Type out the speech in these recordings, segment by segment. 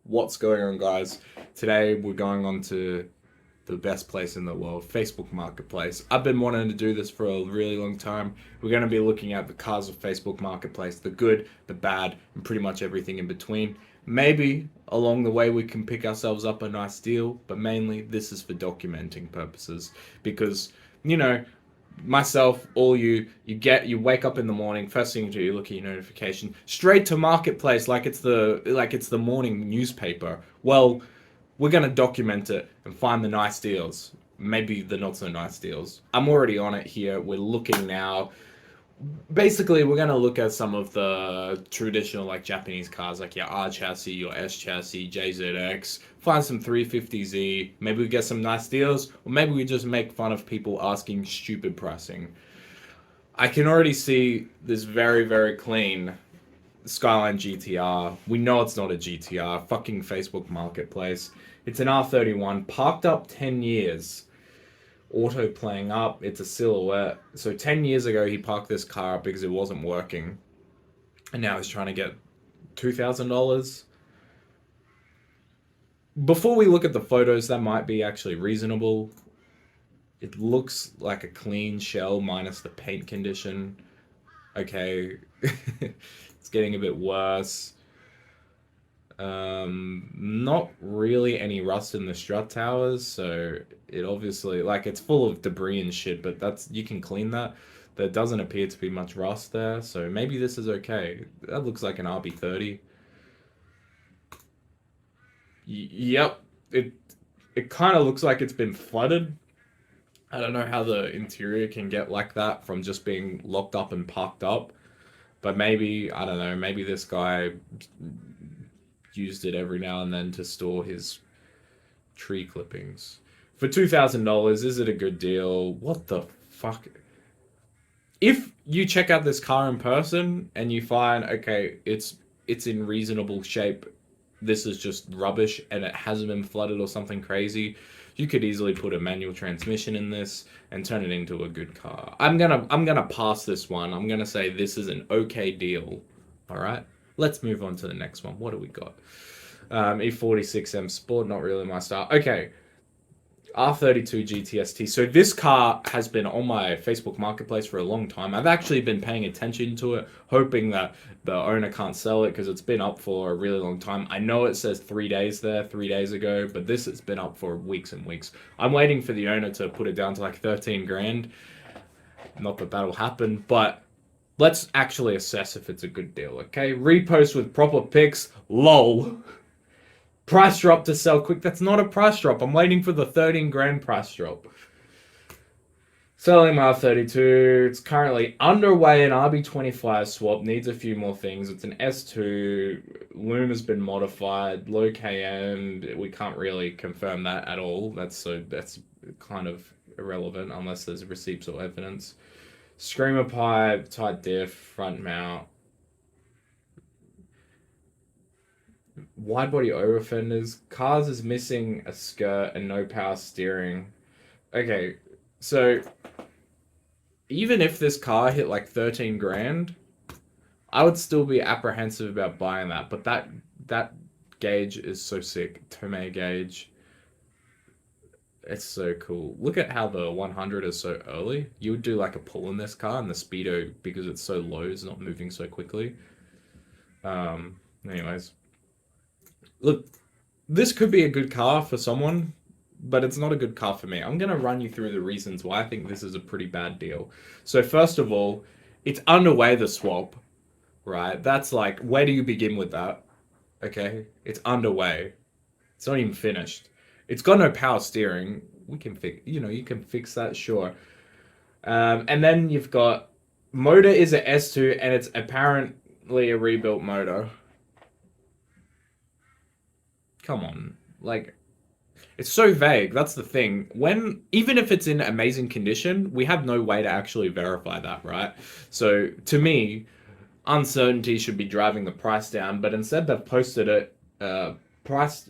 What's going on, guys? Today we're going on to the best place in the world, Facebook Marketplace. I've been wanting to do this for a really long time. We're going to be looking at the cars of Facebook Marketplace, the good, the bad, and pretty much everything in between. Maybe along the way we can pick ourselves up a nice deal, but mainly this is for documenting purposes because, you know, myself, all you wake up in the morning, first thing you do, you look at your notification, straight to Marketplace like it's the morning newspaper. Well, we're gonna document it and find the nice deals, maybe the not so nice deals. I'm already on it here. We're looking now. Basically, we're going to look at some of the traditional like Japanese cars, like your R chassis, your S chassis, JZX, find some 350Z, maybe we get some nice deals, or maybe we just make fun of people asking stupid pricing. I can already see this very, very clean Skyline GTR. We know it's not a GTR, fucking Facebook Marketplace. It's an R31, parked up 10 years. Auto playing up, it's a silhouette. So 10 years ago he parked this car up because it wasn't working, and now he's trying to get $2,000. Before we look at the photos, that might be actually reasonable. It looks like a clean shell minus the paint condition. Okay. It's getting a bit worse. Not really any rust in the strut towers, so it obviously, like, it's full of debris and shit, but you can clean that. There doesn't appear to be much rust there, so maybe this is okay. That looks like an RB30. Yep, it kind of looks like it's been flooded. I don't know how the interior can get like that from just being locked up and parked up, but maybe, I don't know, maybe this guy used it every now and then to store his tree clippings. For $2,000, is it a good deal? What the fuck? If you check out this car in person and you find, okay, it's in reasonable shape, this is just rubbish and it hasn't been flooded or something crazy, you could easily put a manual transmission in this and turn it into a good car. I'm gonna pass this one. I'm gonna say this is an okay deal. All right. Let's move on to the next one. What do we got? E46M Sport, not really my style. Okay, R32 GTST. So this car has been on my Facebook Marketplace for a long time. I've actually been paying attention to it, hoping that the owner can't sell it because it's been up for a really long time. I know it says 3 days there, 3 days ago, but this has been up for weeks and weeks. I'm waiting for the owner to put it down to like 13 grand. Not that that'll happen, but let's actually assess if it's a good deal, okay? Repost with proper pics. LOL. Price drop to sell quick. That's not a price drop. I'm waiting for the 13 grand price drop. Selling my R32. It's currently underway. An RB25 swap. Needs a few more things. It's an S2. Loom has been modified. Low KM. We can't really confirm that at all. That's kind of irrelevant unless there's receipts or evidence. Screamer pipe, tight diff, front mount. Wide body over fenders. Cars is missing a skirt and no power steering. Okay, so even if this car hit like 13 grand, I would still be apprehensive about buying that. But that gauge is so sick. Tomei gauge. It's so cool. Look at how the 100 is so early. You would do like a pull in this car, and the speedo, because it's so low, is not moving so quickly. Anyways. Look, this could be a good car for someone, but it's not a good car for me. I'm going to run you through the reasons why I think this is a pretty bad deal. So first of all, it's underway, the swap, right? That's like, where do you begin with that? Okay, it's underway. It's not even finished. It's got no power steering. We can fix, you can fix that, sure. And then you've got motor is a S2 and it's apparently a rebuilt motor. Come on, like, it's so vague. That's the thing. Even if it's in amazing condition, we have no way to actually verify that, right? So to me, uncertainty should be driving the price down, but instead they've posted it price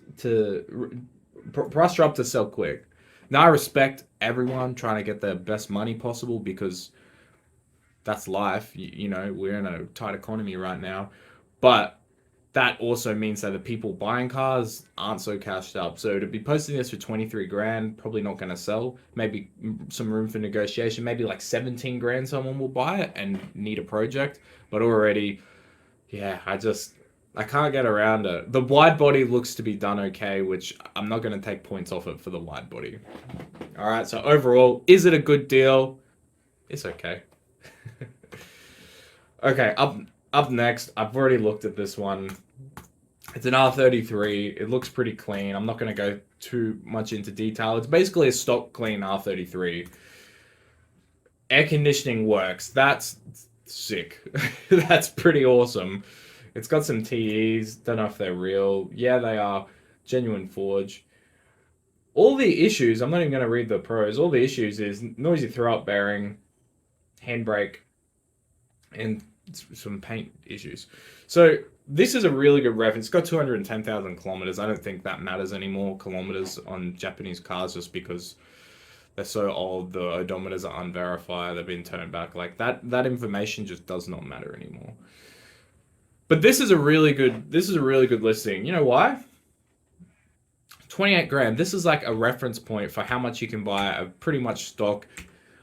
drop to sell quick. Now I respect everyone trying to get the best money possible because that's life. We're in a tight economy right now, but that also means that the people buying cars aren't so cashed up. So to be posting this for 23 grand, probably not going to sell. Maybe some room for negotiation. Maybe like 17 grand someone will buy it and need a project. But already, yeah, I can't get around it. The wide body looks to be done okay, which I'm not going to take points off it for the wide body. All right, so overall, is it a good deal? It's okay. Okay, up next, I've already looked at this one. It's an R33. It looks pretty clean. I'm not going to go too much into detail. It's basically a stock clean R33. Air conditioning works. That's sick. That's pretty awesome. It's got some TEs. Don't know if they're real. Yeah, they are. Genuine forge. All the issues, I'm not even going to read the pros. All the issues is noisy throw-up bearing, handbrake, and some paint issues. So this is a really good ref. It's got 210,000 kilometers. I don't think that matters anymore, kilometers on Japanese cars, just because they're so old. The odometers are unverified. They've been turned back. Like that information just does not matter anymore. But this is a really good listing. You know why? 28 grand. This is like a reference point for how much you can buy a pretty much stock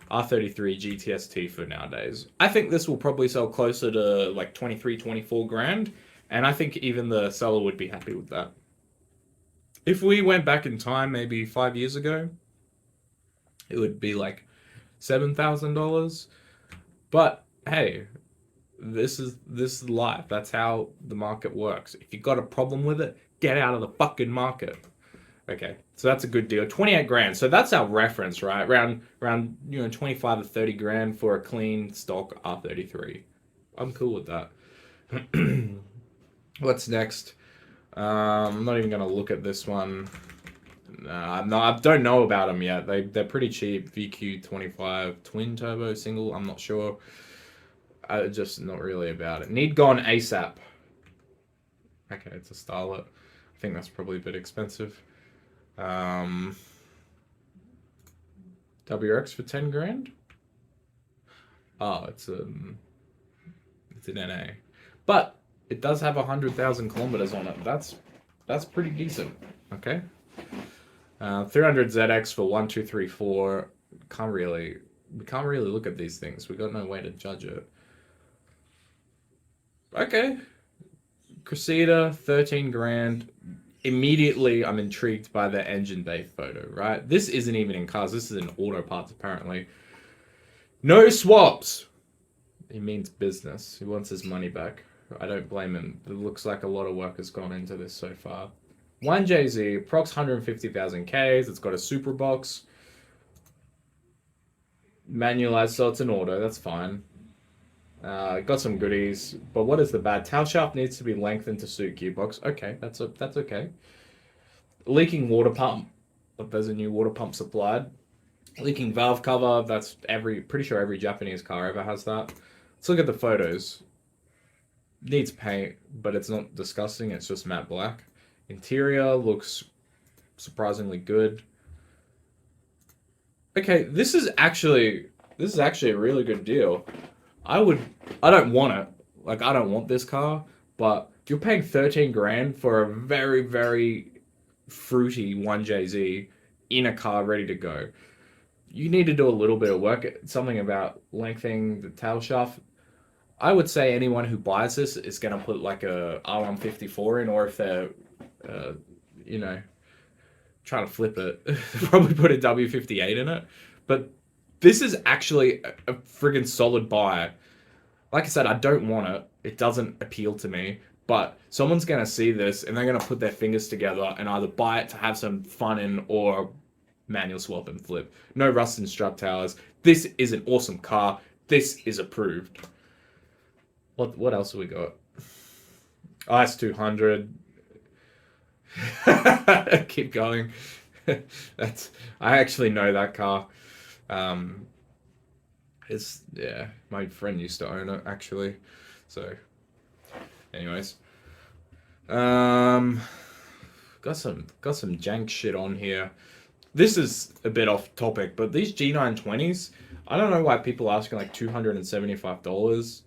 R33 GTST for nowadays. I think this will probably sell closer to like 23, 24 grand. And I think even the seller would be happy with that. If we went back in time, maybe 5 years ago, it would be like $7,000. But hey, this is life. That's how the market works. If you got a problem with it, get out of the fucking market. Okay, so that's a good deal. 28 grand. So that's our reference, right? Around 25 to 30 grand for a clean stock R33. I'm cool with that. What's next? I'm not even gonna look at this one. No, I don't know about them yet. They're pretty cheap. VQ25 twin turbo single. I'm not sure. Just not really about it. Need gone ASAP. Okay, it's a Starlet. I think that's probably a bit expensive. WRX for 10 grand. Oh, it's an NA, but it does have 100,000 kilometers on it. That's pretty decent. Okay. 300 ZX for 1234. We can't really look at these things. We got no way to judge it. Okay. Cressida, 13 grand. Immediately, I'm intrigued by the engine bay photo, right? This isn't even in cars. This is in auto parts, apparently. No swaps. He means business. He wants his money back. I don't blame him. It looks like a lot of work has gone into this so far. 1JZ, prox 150,000 Ks. It's got a super box. Manualized, so it's an auto. That's fine. Got some goodies, but what is the bad? Tail shaft needs to be lengthened to suit gearbox. Okay, that's okay. Leaking water pump, but there's a new water pump supplied. Leaking valve cover. That's pretty sure every Japanese car ever has that. Let's look at the photos. Needs paint, but it's not disgusting. It's just matte black. Interior looks surprisingly good. Okay, this is actually a really good deal. I don't want it. Like, I don't want this car, but you're paying 13 grand for a very, very fruity 1JZ in a car ready to go. You need to do a little bit of work. Something about lengthening the tail shaft. I would say anyone who buys this is going to put like a R154 in, or if they're, trying to flip it, probably put a W58 in it. But this is actually a friggin' solid buy. Like I said, I don't want it. It doesn't appeal to me. But someone's going to see this and they're going to put their fingers together and either buy it to have some fun in or manual swap and flip. No rust and strut towers. This is an awesome car. This is approved. What else have we got? IS 200. Keep going. I actually know that car. My friend used to own it actually. So, anyways, got some jank shit on here. This is a bit off topic, but these G920s, I don't know why people are asking like $275.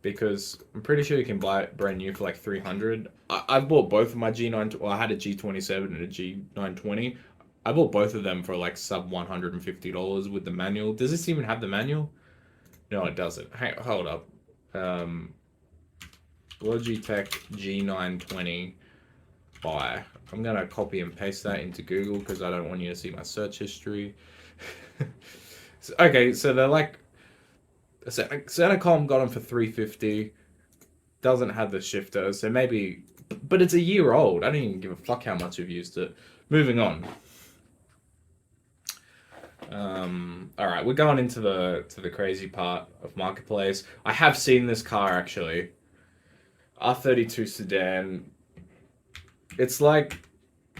because I'm pretty sure you can buy it brand new for like 300. I've bought both of my G9. Well, I had a G27 and a G920. I bought both of them for like sub $150 with the manual. Does this even have the manual? No, it doesn't. Hey, hold up. Logitech G920 buy. I'm gonna copy and paste that into Google because I don't want you to see my search history. Okay, so they're like Senecom got them for 350. Doesn't have the shifter, so maybe, but it's a year old. I don't even give a fuck how much you've used it. Moving on. All right, we're going into the crazy part of marketplace. I have seen this car actually. R32 sedan. It's like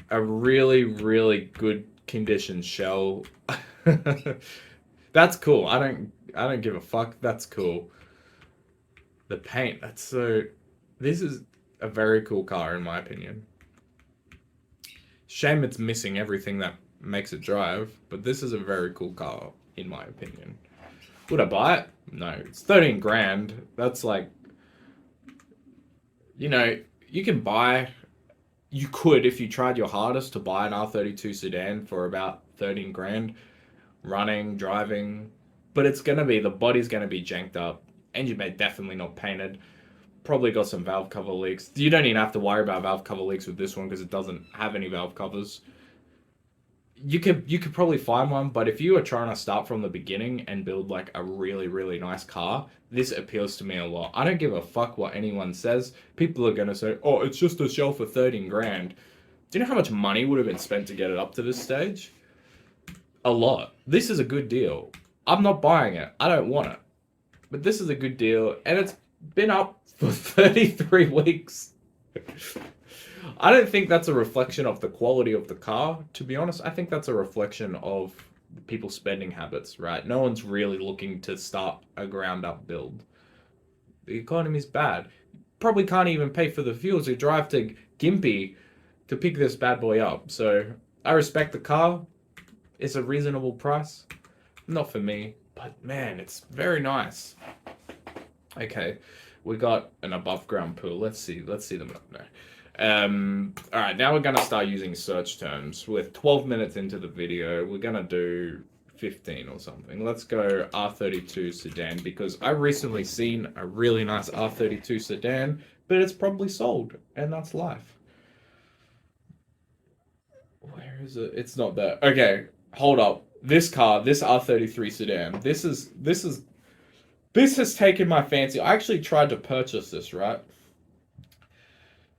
a really, really good condition shell. That's cool. I don't give a fuck. That's cool. The paint, that's so... This is a very cool car in my opinion. Shame it's missing everything that makes it drive, but this is a very cool car in my opinion. Would I buy it? No. It's 13 grand. That's like, you know, you could, if you tried your hardest, to buy an R32 sedan for about 13 grand, running, driving, but it's going to be, the body's going to be janked up, engine bay definitely not painted, probably got some valve cover leaks. You don't even have to worry about valve cover leaks with this one because it doesn't have any valve covers. You could probably find one, but if you are trying to start from the beginning and build like a really, really nice car, this appeals to me a lot. I don't give a fuck what anyone says. People are going to say, oh, it's just a shell for 13 grand. Do you know how much money would have been spent to get it up to this stage? A lot. This is a good deal. I'm not buying it. I don't want it. But this is a good deal, and it's been up for 33 weeks. I don't think that's a reflection of the quality of the car, to be honest. I think that's a reflection of people's spending habits, right? No one's really looking to start a ground-up build. The economy's bad. Probably can't even pay for the fuel to drive to Gympie to pick this bad boy up. So I respect the car. It's a reasonable price. Not for me, but man, it's very nice. Okay, we got an above-ground pool. Let's see them. No. All right, now we're gonna start using search terms. With 12 minutes into the video, we're gonna do 15 or something. Let's go R32 sedan because I recently seen a really nice R32 sedan, but it's probably sold, and that's life. Where is it? It's not there. Okay, hold up. This car, this R33 sedan, this has taken my fancy. I actually tried to purchase this, right?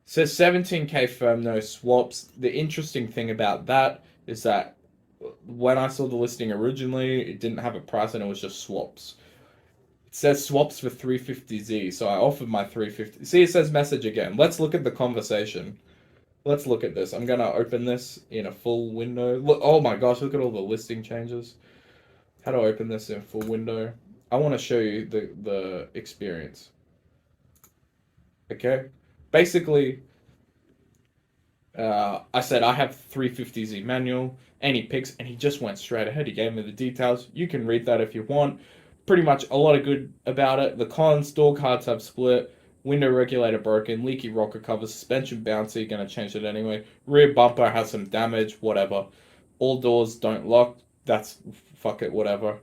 Says 17K firm, no swaps. The interesting thing about that is that when I saw the listing originally, it didn't have a price and it was just swaps. It says swaps for 350Z, so I offered my 350. See, it says message again. Let's look at the conversation. Let's look at this. I'm going to open this in a full window. Look, oh my gosh, look at all the listing changes. How do I open this in full window? I want to show you the experience. Okay? Basically, I said I have 350Z manual, and he picks, and he just went straight ahead. He gave me the details. You can read that if you want. Pretty much a lot of good about it. The cons, door cards have split, window regulator broken, leaky rocker cover, suspension bouncy, gonna change it anyway. Rear bumper has some damage, whatever. All doors don't lock, that's, fuck it, whatever.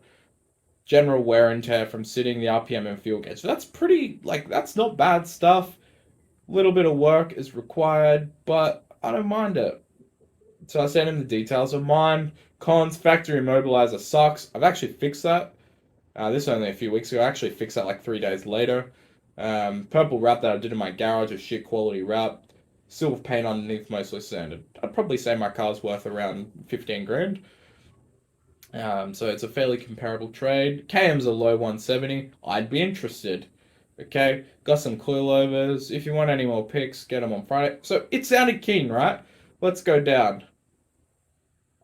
General wear and tear from sitting, the RPM and fuel gauge. So that's pretty, like, that's not bad stuff. Little bit of work is required, but I don't mind it. So I sent him the details of mine. Cons, factory immobilizer sucks. I've actually fixed that. This was only a few weeks ago. I actually fixed that like 3 days later. Purple wrap that I did in my garage is shit quality wrap. Silver paint underneath, mostly sanded. I'd probably say my car's worth around 15 grand. So it's a fairly comparable trade. KM's a low 170. I'd be interested. Okay, got some coilovers. If you want any more pics, get them on Friday. So it sounded keen, right? Let's go down.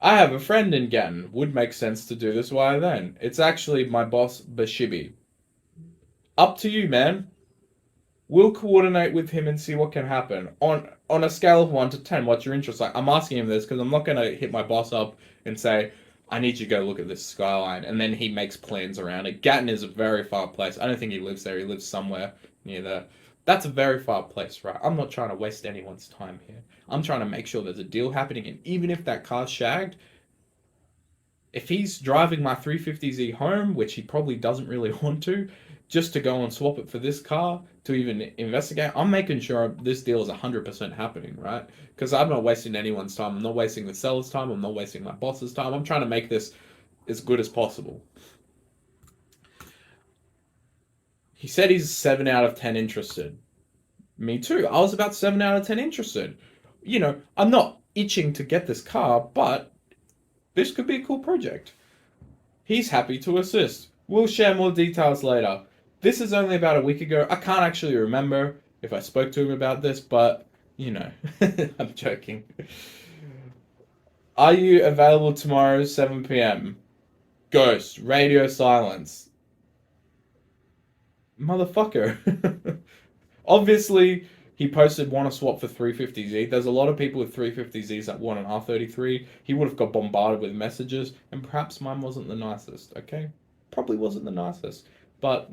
I have a friend in Gatton. Would make sense to do this. Why then? It's actually my boss, Bashibi. Up to you, man. We'll coordinate with him and see what can happen. On a scale of 1 to 10, what's your interest? Like, I'm asking him this because I'm not going to hit my boss up and say, I need you to go look at this skyline. And then he makes plans around it. Gatton is a very far place. I don't think he lives there. He lives somewhere near there. That's a very far place, right? I'm not trying to waste anyone's time here. I'm trying to make sure there's a deal happening. And even if that car's shagged, if he's driving my 350Z home, which he probably doesn't really want to, just to go and swap it for this car to even investigate, I'm making sure this deal is 100% happening, right? Because I'm not wasting anyone's time. I'm not wasting the seller's time. I'm not wasting my boss's time. I'm trying to make this as good as possible. He said he's 7 out of 10 interested. Me too. I was about 7 out of 10 interested. You know, I'm not itching to get this car, but this could be a cool project. He's happy to assist. We'll share more details later. This is only about a week ago. I can't actually remember if I spoke to him about this, but, you know, I'm joking. Are you available tomorrow, 7 p.m.? Ghost, radio silence. Motherfucker. Obviously, he posted want to swap for 350Z. There's a lot of people with 350Zs that want an R33. He would have got bombarded with messages, and perhaps mine wasn't the nicest, okay? Probably wasn't the nicest. But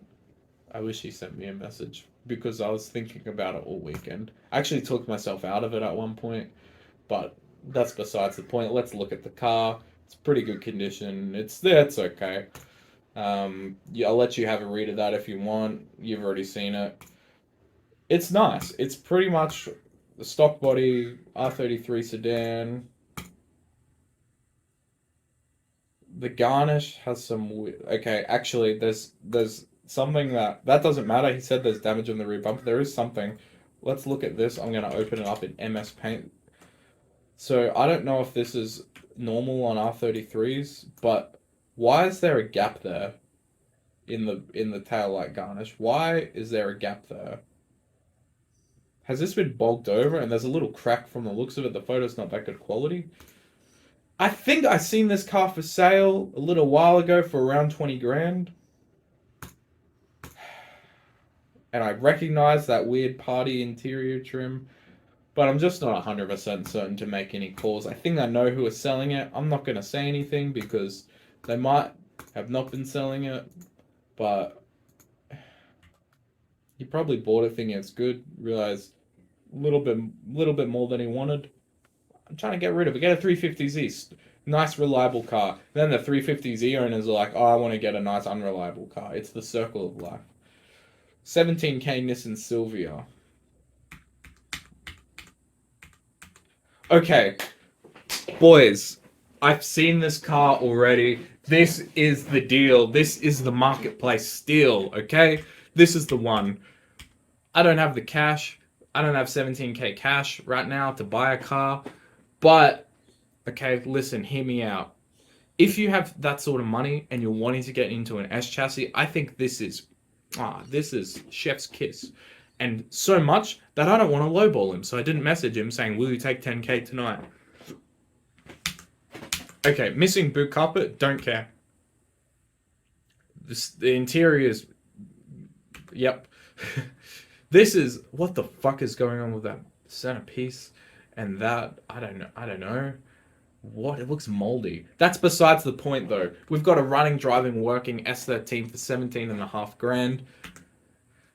I wish he sent me a message because I was thinking about it all weekend. I actually took myself out of it at one point, but that's besides the point. Let's look at the car. It's pretty good condition. It's there. It's okay. Yeah, I'll let you have a read of that if you want. You've already seen it. It's nice. It's pretty much the stock body R33 sedan. The garnish has some okay, actually there's something that doesn't matter. He said there's damage on the rear bumper. There is something. Let's look at this. I'm going to open it up in MS Paint. So I don't know if this is normal on R33s, but why is there a gap there in the tail light garnish? Why is there a gap there? Has this been bogged over? And there's a little crack from the looks of it. The photo's not that good quality. I think I seen this car for sale a little while ago for around 20 grand. And I recognize that weird party interior trim, but I'm just not 100% certain to make any calls. I think I know who is selling it. I'm not going to say anything because they might have not been selling it, but he probably bought it thinking it's good, realized a little bit more than he wanted. I'm trying to get rid of it. Get a 350Z. Nice, reliable car. Then the 350Z owners are like, oh, I want to get a nice, unreliable car. It's the circle of life. 17K Nissan Silvia. Okay, boys, I've seen this car already. This is the deal. This is the marketplace steal, okay? This is the one. I don't have the cash. I don't have 17K cash right now to buy a car. But, okay, listen, hear me out. If you have that sort of money and you're wanting to get into an S chassis, I think this is chef's kiss. And so much that I don't want to lowball him. So I didn't message him saying, will you take 10K tonight? Okay, missing boot carpet, don't care. The interior is, yep. This is, what the fuck is going on with that centerpiece? And that, I don't know. What? It looks moldy. That's besides the point, though. We've got a running, driving, working S13 for 17.5 grand.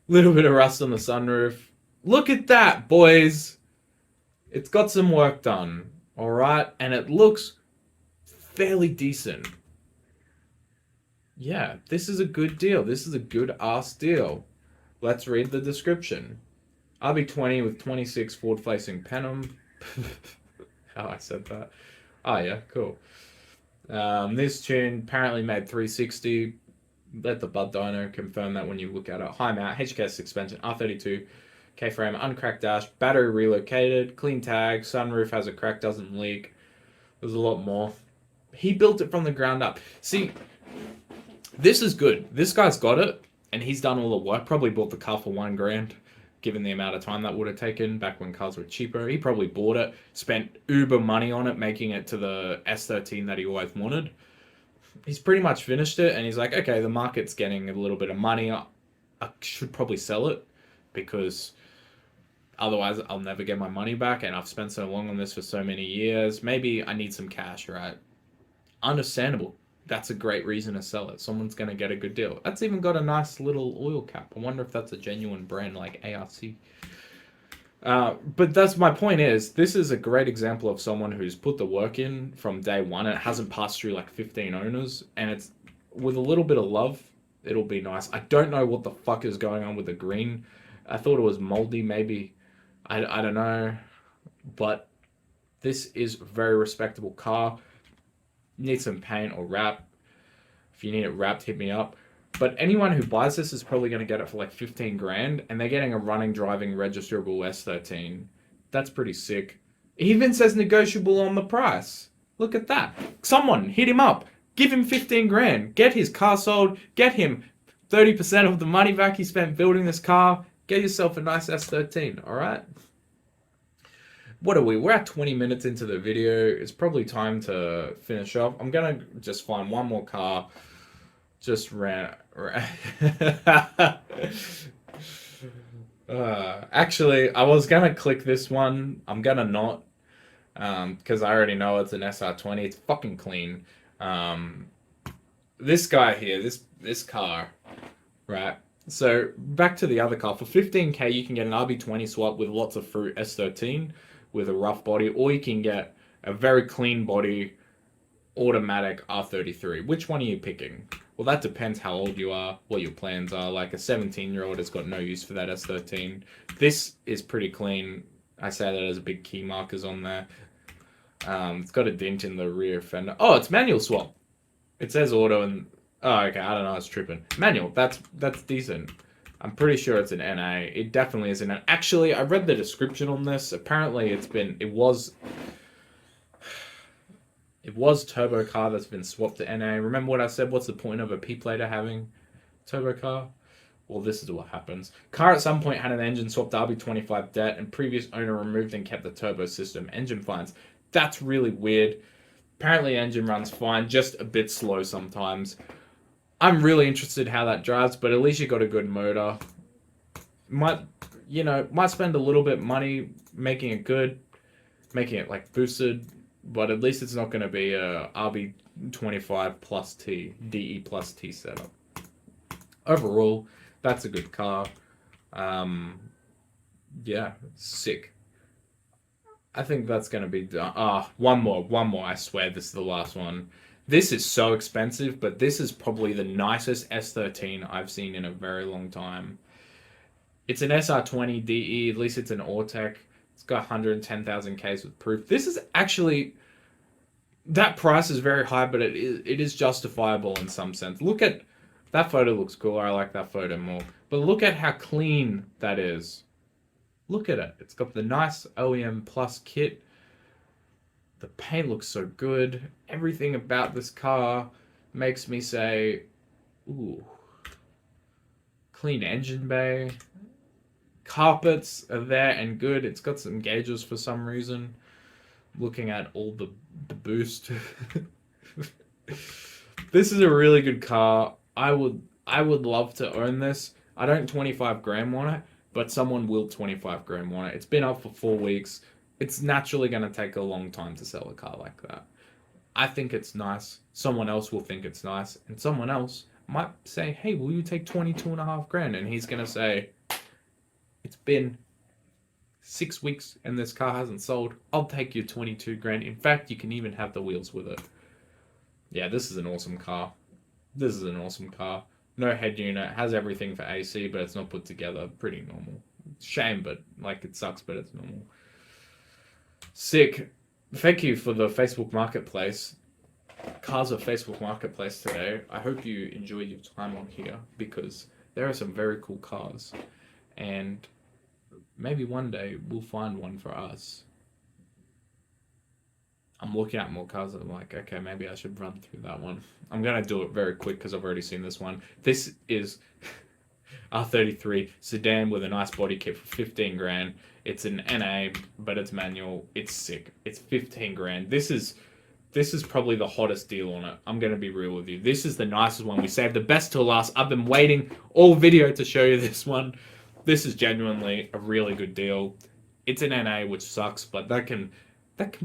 Little bit of rust on the sunroof. Look at that, boys. It's got some work done, all right? And it looks fairly decent. Yeah, this is a good deal. This is a good ass deal. Let's read the description. RB20 with 26 forward-facing Penum. How I said that. Oh, yeah, cool. This tune apparently made 360. Let the Bud Dyno confirm that when you look at it. High mount, HKS suspension, R32, K-frame, uncracked dash, battery relocated, clean tag, sunroof has a crack, doesn't leak. There's a lot more. He built it from the ground up. See, this is good. This guy's got it, and he's done all the work. Probably bought the car for 1 grand. Given the amount of time that would have taken back when cars were cheaper. He probably bought it, spent uber money on it, making it to the S13 that he always wanted. He's pretty much finished it, and he's like, okay, the market's getting a little bit of money. I should probably sell it, because otherwise I'll never get my money back, and I've spent so long on this for so many years. Maybe I need some cash, right? Understandable. That's a great reason to sell it. Someone's going to get a good deal. That's even got a nice little oil cap. I wonder if that's a genuine brand like ARC. But that's my point is, this is a great example of someone who's put the work in from day one. And it hasn't passed through like 15 owners. And it's with a little bit of love, it'll be nice. I don't know what the fuck is going on with the green. I thought it was moldy, maybe. I don't know. But this is a very respectable car. Need some paint or wrap. If you need it wrapped, hit me up. But anyone who buys this is probably going to get it for like 15 grand, and they're getting a running, driving, registerable S13. That's pretty sick. It even says negotiable on the price. Look at that. Someone hit him up. Give him 15 grand. Get his car sold. Get him 30% of the money back he spent building this car. Get yourself a nice S13, all right? What are we? We're at 20 minutes into the video. It's probably time to finish off. I'm going to just find one more car. Just ran. Actually, I was going to click this one. I'm going to not. Because I already know it's an SR20. It's fucking clean. This guy here, this car, right? So back to the other car. For 15k, you can get an RB20 swap with lots of fruit S13 with a rough body, or you can get a very clean body automatic R33. Which one are you picking? Well, that depends how old you are, what your plans are. Like a 17-year-old has got no use for that S13. This is pretty clean. I say that as big key markers on there. It's got a dent in the rear fender. Oh, it's manual swap. It says auto and... Oh, okay, I don't know, it's tripping. Manual, that's decent. I'm pretty sure it's an NA. It definitely is an NA. Actually, I read the description on this. Apparently, it was turbo car that's been swapped to NA. Remember what I said? What's the point of a P-plater having turbo car? Well, this is what happens. Car at some point had an engine swapped to RB25 det, and previous owner removed and kept the turbo system. Engine finds. That's really weird. Apparently, engine runs fine, just a bit slow sometimes. I'm really interested how that drives, but at least you got a good motor. Might spend a little bit money making it good, making it like boosted, but at least it's not going to be a RB25 plus T, DE plus T setup. Overall, that's a good car. Yeah, sick. I think that's going to be done. One more. I swear this is the last one. This is so expensive, but this is probably the nicest S13 I've seen in a very long time. It's an SR20 DE, at least it's an Ortec. It's got 110,000 Ks with proof. This is actually, that price is very high, but it is justifiable in some sense. Look at, that photo looks cool. I like that photo more. But look at how clean that is. Look at it. It's got the nice OEM Plus kit. The paint looks so good. Everything about this car makes me say, ooh. Clean engine bay. Carpets are there and good. It's got some gauges for some reason. Looking at all the boost. This is a really good car. I would love to own this. I don't 25 grand want it, but someone will 25 grand want it. It's been up for 4 weeks. It's naturally going to take a long time to sell a car like that. I think it's nice. Someone else will think it's nice. And someone else might say, hey, will you take 22.5 grand? And he's going to say, it's been 6 weeks and this car hasn't sold. I'll take your 22 grand. In fact, you can even have the wheels with it. Yeah, this is an awesome car. This is an awesome car. No head unit. Has everything for AC, but it's not put together. Pretty normal. Shame, but like it sucks, but it's normal. Sick. Thank you for the Facebook Marketplace. Cars of Facebook Marketplace today. I hope you enjoyed your time on here because there are some very cool cars. And maybe one day we'll find one for us. I'm looking at more cars and I'm like, okay, maybe I should run through that one. I'm going to do it very quick because I've already seen this one. This is R33 sedan with a nice body kit for 15 grand. It's an NA, but it's manual. It's sick. It's 15 grand. This is probably the hottest deal on it. I'm going to be real with you. This is the nicest one. We saved the best till last. I've been waiting all video to show you this one. This is genuinely a really good deal. It's an NA, which sucks, but that can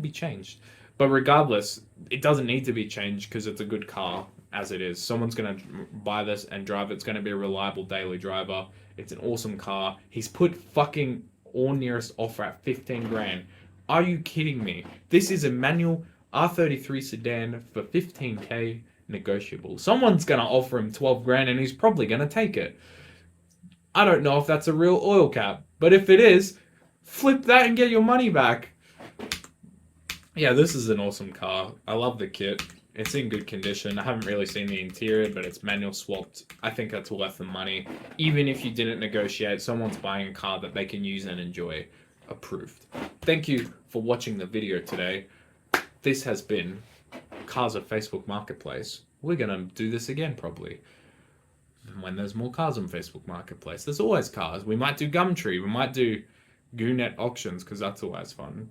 be changed. But regardless, it doesn't need to be changed because it's a good car as it is. Someone's going to buy this and drive it. It's going to be a reliable daily driver. It's an awesome car. He's put fucking all nearest offer at 15 grand. Are you kidding me? This is a manual R33 sedan for 15k negotiable. Someone's going to offer him 12 grand and he's probably going to take it. I don't know if that's a real oil cap, but if it is, flip that and get your money back. Yeah, this is an awesome car. I love the kit. It's in good condition. I haven't really seen the interior, but it's manual swapped. I think that's worth the money. Even if you didn't negotiate, someone's buying a car that they can use and enjoy. Approved. Thank you for watching the video today. This has been Cars of Facebook Marketplace. We're going to do this again probably when there's more cars on Facebook Marketplace. There's always cars. We might do Gumtree. We might do Goonet auctions because that's always fun.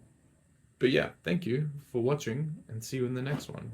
But yeah, thank you for watching and see you in the next one.